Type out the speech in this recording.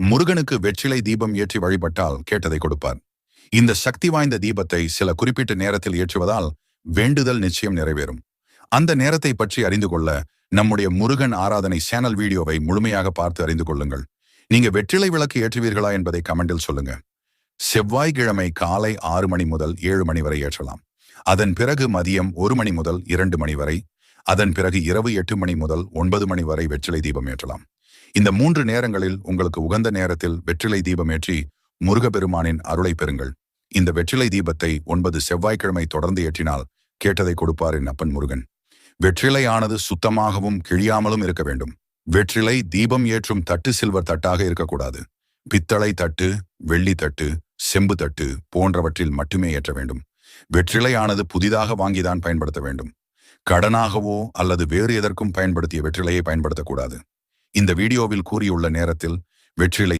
முருகனுக்கு வெற்றிலை தீபம் ஏற்றி வழிபட்டால் கேட்டதை கொடுப்பார். இந்த சக்தி வாய்ந்த தீபத்தை சில குறிப்பிட்ட நேரத்தில் ஏற்றுவதால் வேண்டுதல் நிச்சயம் நிறைவேறும். அந்த நேரத்தை பற்றி அறிந்து கொள்ள நம்முடைய முருகன் ஆராதனை சேனல் வீடியோவை முழுமையாக பார்த்து அறிந்து கொள்ளுங்கள். நீங்க வெற்றிலை விளக்கு ஏற்றுவீர்களா என்பதை கமெண்டில் சொல்லுங்க. செவ்வாய்க்கிழமை காலை 6 மணி முதல் 7 மணி வரை ஏற்றலாம். அதன் பிறகு மதியம் 1 மணி முதல் 2 மணி வரை, அதன் பிறகு இரவு 8 மணி முதல் 9 மணி வரை வெற்றிலை தீபம் ஏற்றலாம். இந்த 3 நேரங்களில் உங்களுக்கு உகந்த நேரத்தில் வெற்றிலை தீபம் ஏற்றி முருகப்பெருமானின் அருளை பெறுங்கள். இந்த வெற்றிலை தீபத்தை 9 செவ்வாய்க்கிழமை தொடர்ந்து ஏற்றினால் கேட்டதை கொடுப்பார் என் அப்பன் முருகன். வெற்றிலை ஆனது சுத்தமாகவும் கிழியாமலும் இருக்க வேண்டும். வெற்றிலை தீபம் ஏற்றும் தட்டு சில்வர் தட்டாக இருக்கக்கூடாது. பித்தளை தட்டு, வெள்ளி தட்டு, செம்பு தட்டு போன்றவற்றில் மட்டுமே ஏற்ற வேண்டும். வெற்றிலை ஆனது புதிதாக வாங்கிதான் பயன்படுத்த வேண்டும். கடனாகவோ அல்லது வேறு எதற்கும் பயன்படுத்திய வெற்றிலையை பயன்படுத்தக்கூடாது. இந்த வீடியோவில் கூறியுள்ள நேரத்தில் வெற்றிலை